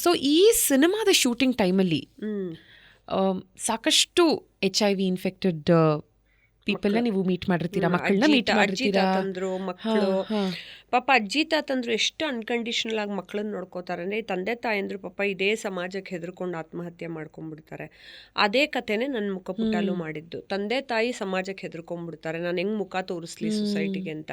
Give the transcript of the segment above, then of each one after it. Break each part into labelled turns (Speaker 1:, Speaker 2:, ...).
Speaker 1: So ಈ ಸಿನಿಮಾದ shooting ಟೈಮಲ್ಲಿ ಸಾಕಷ್ಟು HIV ಇನ್ಫೆಕ್ಟೆಡ್ ಪೀಪಲ್ನ ನೀವು ಮೀಟ್ ಮಾಡಿರ್ತೀರಾ, ಮಕ್ಕಳನ್ನ ಮೀಟ್
Speaker 2: ಅಜ್ಜಿ
Speaker 1: ಮಾಡಿರ್ತೀರಾ.
Speaker 2: ತಾತಂದ್ರು ಮಕ್ಕಳು ಪಾಪ ಅಜ್ಜಿ ತಾತಂದ್ರು ಎಷ್ಟು ಅನ್ಕಂಡೀಷನಲ್ ಆಗಿ ಮಕ್ಕಳನ್ನ ನೋಡ್ಕೋತಾರೆ ಅಂದರೆ ತಂದೆ ತಾಯಂದ್ರು ಪಾಪ ಇದೇ ಸಮಾಜಕ್ಕೆ ಹೆದರ್ಕೊಂಡು ಆತ್ಮಹತ್ಯೆ ಮಾಡ್ಕೊಂಡ್ಬಿಡ್ತಾರೆ. ಅದೇ ಕಥೆನೇ ನನ್ನ ಮುಖಪುಟಲ್ಲೂ ಮಾಡಿದ್ದು. ತಂದೆ ತಾಯಿ ಸಮಾಜಕ್ಕೆ ಹೆದರ್ಕೊಂಡ್ಬಿಡ್ತಾರೆ, ನಾನು ಹೆಂಗೆ ಮುಖ ತೋರಿಸ್ಲಿ ಸೊಸೈಟಿಗೆ ಅಂತ.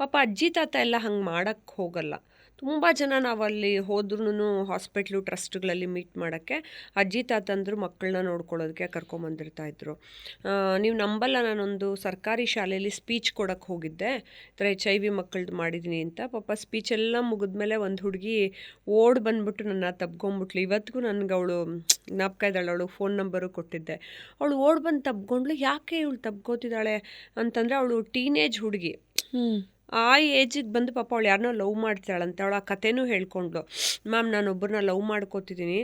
Speaker 2: ಪಾಪ ಅಜ್ಜಿ ತಾತ ಎಲ್ಲ ಹಂಗೆ ಮಾಡೋಕ್ಕೆ ಹೋಗಲ್ಲ. ತುಂಬ ಜನ ನಾವಲ್ಲಿ ಹೋದ್ರೂ ಹಾಸ್ಪಿಟ್ಲು ಟ್ರಸ್ಟ್ಗಳಲ್ಲಿ ಮೀಟ್ ಮಾಡೋಕ್ಕೆ ಅಜ್ಜಿ ತಾತಂದ್ರು ಮಕ್ಕಳನ್ನ ನೋಡ್ಕೊಳ್ಳೋದಕ್ಕೆ ಕರ್ಕೊಂಬಂದಿರ್ತಾಯಿದ್ರು. ನೀವು ನಂಬಲ್ಲ, ನಾನೊಂದು ಸರ್ಕಾರಿ ಶಾಲೆಯಲ್ಲಿ ಸ್ಪೀಚ್ ಕೊಡೋಕ್ಕೆ ಹೋಗಿದ್ದೆ, ಈ ಥರ HIV ಮಕ್ಕಳದ್ದು ಮಾಡಿದ್ದೀನಿ ಅಂತ. ಪಾಪ ಸ್ಪೀಚ್ ಎಲ್ಲ ಮುಗಿದ್ಮೇಲೆ ಒಂದು ಹುಡುಗಿ ಓಡ್ ಬಂದ್ಬಿಟ್ಟು ನನ್ನ ತಬ್ಕೊಂಬಿಟ್ಲು. ಇವತ್ತಿಗೂ ನನಗೆ ಅವಳು ಜ್ಞಾಪಕ ಇದ್ದಾಳೆ, ಅವಳು ಫೋನ್ ನಂಬರು ಕೊಟ್ಟಿದ್ದೆ. ಅವಳು ಓಡ್ ಬಂದು ತಬ್ಕೊಂಡ್ಲು. ಯಾಕೆ ಇವಳು ತಬ್ಕೋತಿದ್ದಾಳೆ ಅಂತಂದರೆ ಅವಳು ಟೀನೇಜ್ ಹುಡುಗಿ, ಆ ಏಜಿಗೆ ಬಂದು ಪಾಪ ಅವಳು ಯಾರನ್ನೋ ಲವ್ ಮಾಡ್ತಾಳಂತೆ. ಅವಳು ಆ ಕಥೆನೂ ಹೇಳ್ಕೊಂಡ್ಳು, ಮ್ಯಾಮ್ ನಾನೊಬ್ಬರನ್ನ ಲವ್ ಮಾಡ್ಕೋತಿದ್ದೀನಿ,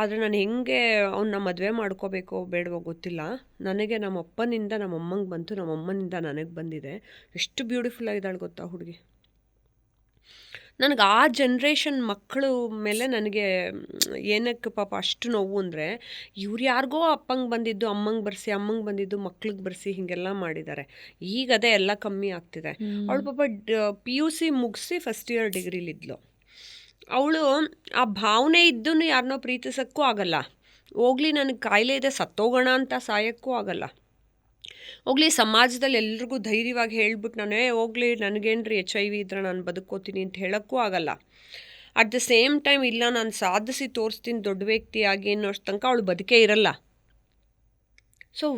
Speaker 2: ಆದರೆ ನಾನು ಹೆಂಗೆ ಅವನ್ನ ಮದುವೆ ಮಾಡ್ಕೋಬೇಕೋ ಬೇಡವೋ ಗೊತ್ತಿಲ್ಲ, ನನಗೆ ನಮ್ಮ ಅಪ್ಪನಿಂದ ನಮ್ಮ ಅಮ್ಮಂಗೆ ಬಂತು, ನಮ್ಮ ಅಮ್ಮನಿಂದ ನನಗೆ ಬಂದಿದೆ. ಎಷ್ಟು ಬ್ಯೂಟಿಫುಲ್ ಆಗಿದ್ದಾಳೆ ಗೊತ್ತಾ ಹುಡುಗಿ. ನನಗೆ ಆ ಜನ್ರೇಷನ್ ಮಕ್ಕಳು ಮೇಲೆ ನನಗೆ ಏನಕ್ಕೆ ಪಾಪ ಅಷ್ಟು ನೋವು ಅಂದರೆ, ಇವ್ರು ಯಾರಿಗೋ ಅಪ್ಪಂಗೆ ಬಂದಿದ್ದು ಅಮ್ಮಂಗೆ ಬರ್ಸಿ, ಅಮ್ಮಂಗೆ ಬಂದಿದ್ದು ಮಕ್ಳಿಗೆ ಬರ್ಸಿ ಹೀಗೆಲ್ಲ ಮಾಡಿದ್ದಾರೆ. ಈಗ ಅದೇ ಎಲ್ಲ ಕಮ್ಮಿ ಆಗ್ತಿದೆ. ಅವಳು ಪಾಪ PUC ಮುಗಿಸಿ ಫಸ್ಟ್ ಇಯರ್ ಡಿಗ್ರಿಲಿದ್ಲು. ಅವಳು ಆ ಭಾವನೆ ಇದ್ದೂ ಯಾರನ್ನೋ ಪ್ರೀತಿಸೋಕ್ಕೂ ಆಗಲ್ಲ, ಹೋಗ್ಲಿ ನನಗೆ ಕಾಯಿಲೆ ಇದೆ ಸತ್ತೋಗೋಣ ಅಂತ ಸಾಯೋಕ್ಕೂ ಆಗಲ್ಲ, ಹೋಗ್ಲಿ ಸಮಾಜದಲ್ಲಿ ಎಲ್ರಿಗೂ ಧೈರ್ಯವಾಗಿ ಹೇಳ್ಬಿಟ್ಟು ನಾನೇ ಹೋಗ್ಲಿ ನನಗೇನ್ರಿ HIV ಇದ್ರೆ ನಾನು ಬದುಕೋತೀನಿ ಅಂತ ಹೇಳೋಕ್ಕೂ ಆಗಲ್ಲ. ಅಟ್ ದ ಸೇಮ್ ಟೈಮ್ ಇಲ್ಲ ನಾನು ಸಾಧಿಸಿ ತೋರಿಸ್ತೀನಿ ದೊಡ್ಡ ವ್ಯಕ್ತಿಯಾಗಿ ಅನ್ನೋಷ್ಟು ತನಕ ಅವಳು ಬದುಕೇ ಇರಲ್ಲ. ಸೊ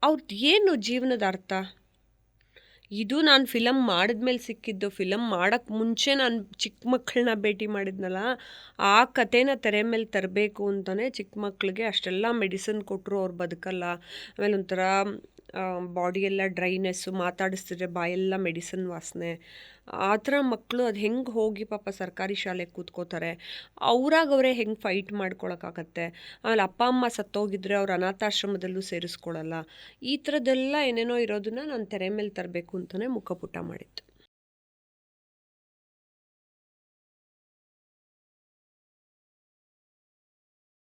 Speaker 2: ಅವ್ರದ್ದು ಏನು ಜೀವನದ ಅರ್ಥ? ಇದು ನಾನು ಫಿಲಮ್ ಮಾಡಿದ್ಮೇಲೆ ಸಿಕ್ಕಿದ್ದು. ಫಿಲಮ್ ಮಾಡೋಕ್ಕೆ ಮುಂಚೆ ನಾನು ಚಿಕ್ಕ ಮಕ್ಕಳನ್ನ ಭೇಟಿ ಮಾಡಿದ್ನಲ್ಲ, ಆ ಕಥೆನ ತೆರೆ ಮೇಲೆ ತರಬೇಕು ಅಂತಲೇ ಚಿಕ್ಕ ಮಕ್ಕಳಿಗೆ ಅಷ್ಟೆಲ್ಲ ಮೆಡಿಸಿನ್ ಕೊಟ್ಟರು, ಅವ್ರು ಬದುಕಲ್ಲ. ಆಮೇಲೆ ಒಂಥರ ಬಾಡಿಯೆಲ್ಲ ಡ್ರೈನೆಸ್ಸು, ಮಾತಾಡಿಸ್ತಿದ್ರೆ ಬಾಯೆಲ್ಲ ಮೆಡಿಸಿನ್ ವಾಸನೆ, ಆ ಥರ ಮಕ್ಕಳು ಅದು ಹೆಂಗೆ ಹೋಗಿ ಪಾಪ ಸರ್ಕಾರಿ ಶಾಲೆಗೆ ಕೂತ್ಕೋತಾರೆ? ಅವರೇ ಹೆಂಗೆ ಫೈಟ್ ಮಾಡ್ಕೊಳಕ್ಕಾಗತ್ತೆ? ಆಮೇಲೆ ಅಪ್ಪ ಅಮ್ಮ ಸತ್ತೋಗಿದ್ರೆ ಅವ್ರು ಅನಾಥಾಶ್ರಮದಲ್ಲೂ ಸೇರಿಸ್ಕೊಳ್ಳಲ್ಲ. ಈ ಥರದ್ದೆಲ್ಲ ಏನೇನೋ ಇರೋದನ್ನ ನಾನು ತೆರೆ ಮೇಲೆ ತರಬೇಕು ಅಂತಲೇ ಮುಖಪುಟ ಮಾಡಿದ್ದು.